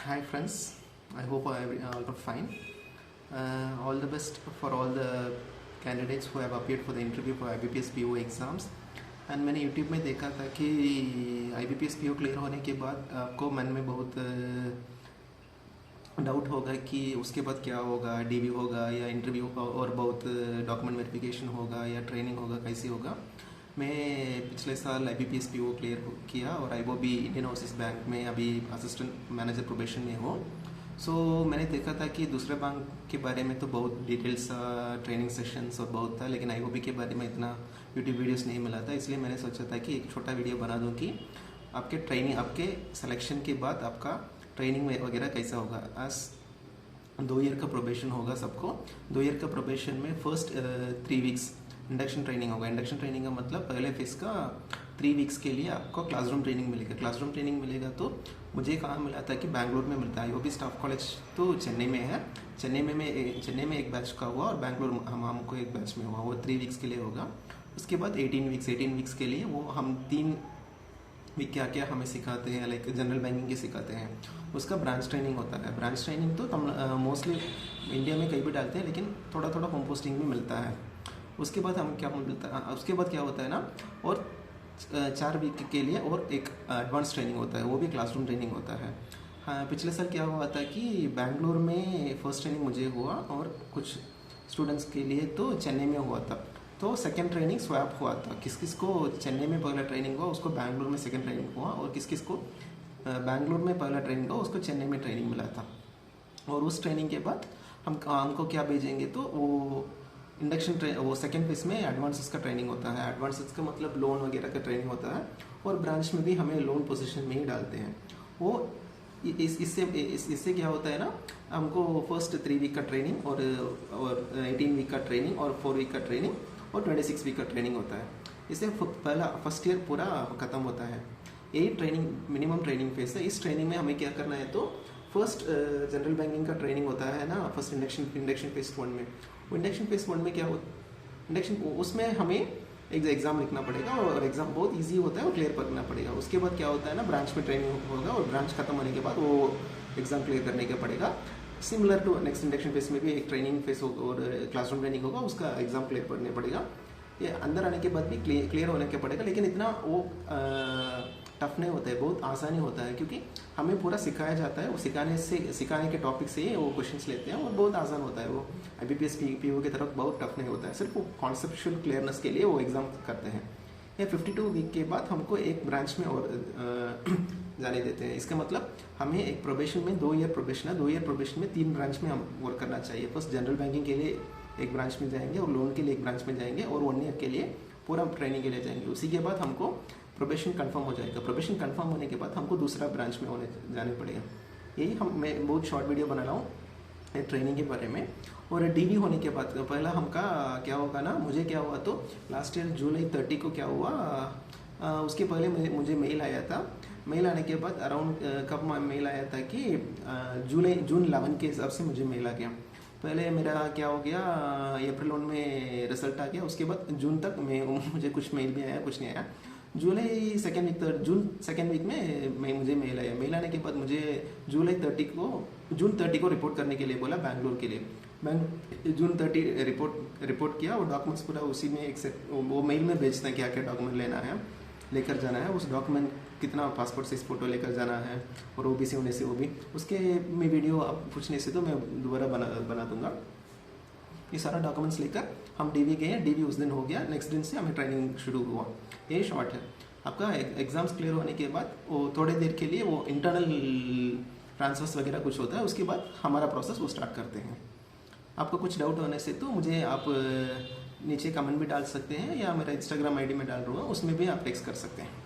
Hi friends, I hope all are fine. All the best for all the candidates who have appeared for the interview for IBPS PO exams. And मैंने YouTube में देखा था कि IBPS PO clear होने के बाद आपको मन में बहुत डाउट होगा कि उसके बाद क्या होगा, डीवी होगा या इंटरव्यू और बहुत डॉक्यूमेंट वेरिफिकेशन होगा या ट्रेनिंग होगा, कैसे होगा। मैं पिछले साल IBPS PO क्लियर किया और IBOB इंडियन ओवरसीज बैंक में अभी असिस्टेंट मैनेजर प्रोबेशन में हूँ। सो मैंने देखा था कि दूसरे बैंक के बारे में तो बहुत डिटेल्स ट्रेनिंग सेशंस और बहुत था, लेकिन IBOB के बारे में इतना यूट्यूब वीडियोस नहीं मिला था। इसलिए मैंने सोचा था कि एक छोटा वीडियो बना दूँ कि आपके ट्रेनिंग, आपके सिलेक्शन के बाद आपका ट्रेनिंग वगैरह कैसा होगा। आज 2 ईयर का प्रोबेशन होगा सबको। 2 ईयर का प्रोबेशन में फर्स्ट 3 वीक्स इंडक्शन ट्रेनिंग होगा। इंडक्शन ट्रेनिंग का मतलब पहले फेज का 3 वीक्स के लिए आपको क्लासरूम ट्रेनिंग मिलेगा। क्लासरूम ट्रेनिंग मिलेगा तो मुझे कहाँ मिला था कि बैंगलोर में मिलता है। IBOB स्टाफ कॉलेज तो चेन्नई में है। चेन्नई में एक बैच का हुआ और बैंगलोर हमको एक बैच में हुआ। वो 3 वीक्स के लिए होगा। उसके बाद 18 वीक्स के लिए वो हम 3 वीक क्या क्या हमें सिखाते हैं, लाइक जनरल बैंकिंग के सिखाते हैं। उसका ब्रांच ट्रेनिंग होता है। ब्रांच ट्रेनिंग तो मोस्टली इंडिया में कहीं भी डालते हैं, लेकिन थोड़ा थोड़ा होम पोस्टिंग भी मिलता है। उसके बाद हम क्या मिलता है, उसके बाद क्या होता है ना, और 4 वीक के लिए और एक एडवांस ट्रेनिंग होता है, वो भी क्लासरूम ट्रेनिंग होता है। हाँ, पिछले साल क्या हुआ था कि बैंगलोर में फर्स्ट ट्रेनिंग मुझे हुआ और कुछ स्टूडेंट्स के लिए तो चेन्नई में हुआ था। तो सेकेंड ट्रेनिंग स्वैप हुआ था। किस किस को चेन्नई में पहला ट्रेनिंग हुआ उसको बैंगलोर में सेकेंड ट्रेनिंग हुआ, और किस किस को बैंगलोर में पहला ट्रेनिंग हुआ उसको चेन्नई में ट्रेनिंग मिला था। और उस ट्रेनिंग के बाद हमको क्या भेजेंगे, तो वो इंडक्शन वो सेकेंड फेज में एडवांसेस का ट्रेनिंग होता है। एडवांसेस का मतलब लोन वगैरह का ट्रेनिंग होता है, और ब्रांच में भी हमें लोन पोजीशन में ही डालते हैं। वो इससे क्या होता है ना, हमको फर्स्ट 3 वीक का ट्रेनिंग और 18 वीक का ट्रेनिंग और 4 वीक का ट्रेनिंग और 26 वीक का ट्रेनिंग होता है। इससे पहला फर्स्ट ईयर पूरा खत्म होता है। यही ट्रेनिंग मिनिमम ट्रेनिंग फेज है। इस ट्रेनिंग में हमें क्या करना है, तो फर्स्ट जनरल बैंकिंग का ट्रेनिंग होता है ना, फर्स्ट इंडक्शन फेज 1 में। इंडक्शन फेज 1 में क्या होता, उसमें हमें एक एग्जाम लिखना पड़ेगा और एग्जाम बहुत इजी होता है और क्लियर करना पड़ेगा। उसके बाद क्या होता है ना, ब्रांच में ट्रेनिंग होगा और ब्रांच खत्म होने के बाद वो एग्जाम क्लियर करने का पड़ेगा। Similar to next induction phase में भी एक ट्रेनिंग फेज होगा और क्लासरूम ट्रेनिंग होगा, उसका एग्जाम क्लियर करने पड़ेगा। ये अंदर आने के बाद भी क्लियर होने के पड़ेगा, लेकिन इतना वो टफ नहीं होता है, बहुत आसानी होता है, क्योंकि हमें पूरा सिखाया जाता है। वो सिखाने के टॉपिक से ही वो क्वेश्चंस लेते हैं और बहुत आसान होता है। वो IBPS PO की तरफ बहुत टफ नहीं होता है, सिर्फ वो कॉन्सेप्चुअल क्लियरनेस के लिए वो एग्जाम करते हैं। ये 52 वीक के बाद हमको एक ब्रांच में और जाने देते हैं। इसका मतलब हमें एक प्रोबेशन में 2 ईयर प्रोबेशन है, 2 ईयर प्रोबेशन में 3 ब्रांच में हम वर्क करना चाहिए। फर्स्ट जनरल बैंकिंग के लिए एक ब्रांच में जाएंगे और लोन के लिए एक ब्रांच में जाएंगे और 1 ईयर के लिए पूरा ट्रेनिंग के लिए जाएंगे। उसी के बाद हमको प्रोबेशन कंफर्म हो जाएगा। प्रोबेशन कंफर्म होने के बाद हमको दूसरा ब्रांच में जाने पड़ेगा। यही मैं बहुत शॉर्ट वीडियो बना रहा हूँ ट्रेनिंग के बारे में। और डीवी होने के बाद पहला हमका क्या होगा ना, मुझे क्या हुआ, तो लास्ट ईयर जुलाई 30 को क्या हुआ, उसके पहले मुझे मेल आया था। मेल आने के बाद अराउंड कब मेल आया था कि जून 11 के हिसाब से मुझे मेल आ गया। पहले मेरा क्या हो गया, अप्रैल 1 में रिजल्ट आ गया। उसके बाद जून तक मुझे कुछ मेल भी आया, कुछ नहीं आया। जून सेकेंड वीक में मुझे मेल आया। मेल आने के बाद मुझे जून 30 को रिपोर्ट करने के लिए बोला बैंगलोर के लिए। जून 30 रिपोर्ट किया और डॉक्यूमेंट्स पूरा उसी में एक सेट वो मेल में भेजते हैं, क्या क्या डॉक्यूमेंट लेना है, लेकर जाना है। उस डॉक्यूमेंट कितना पासपोर्ट साइज फोटो लेकर जाना है और OBC होने से OB उसके में वीडियो आप पूछने से तो मैं दोबारा बना दूंगा। ये सारा डॉक्यूमेंट्स लेकर हम DV गए। DV उस दिन हो गया, नेक्स्ट दिन से हमें ट्रेनिंग शुरू हुआ। ये शॉर्ट है। आपका एग्जाम्स क्लियर होने के बाद वो थोड़ी देर के लिए वो इंटरनल ट्रांसफर्स वगैरह कुछ होता है, उसके बाद हमारा प्रोसेस वो स्टार्ट करते हैं। आपको कुछ डाउट होने से तो मुझे आप नीचे कमेंट भी डाल सकते हैं या मेरा Instagram ID में डाल दूँगा, उसमें भी आप टेक्स्ट कर सकते हैं।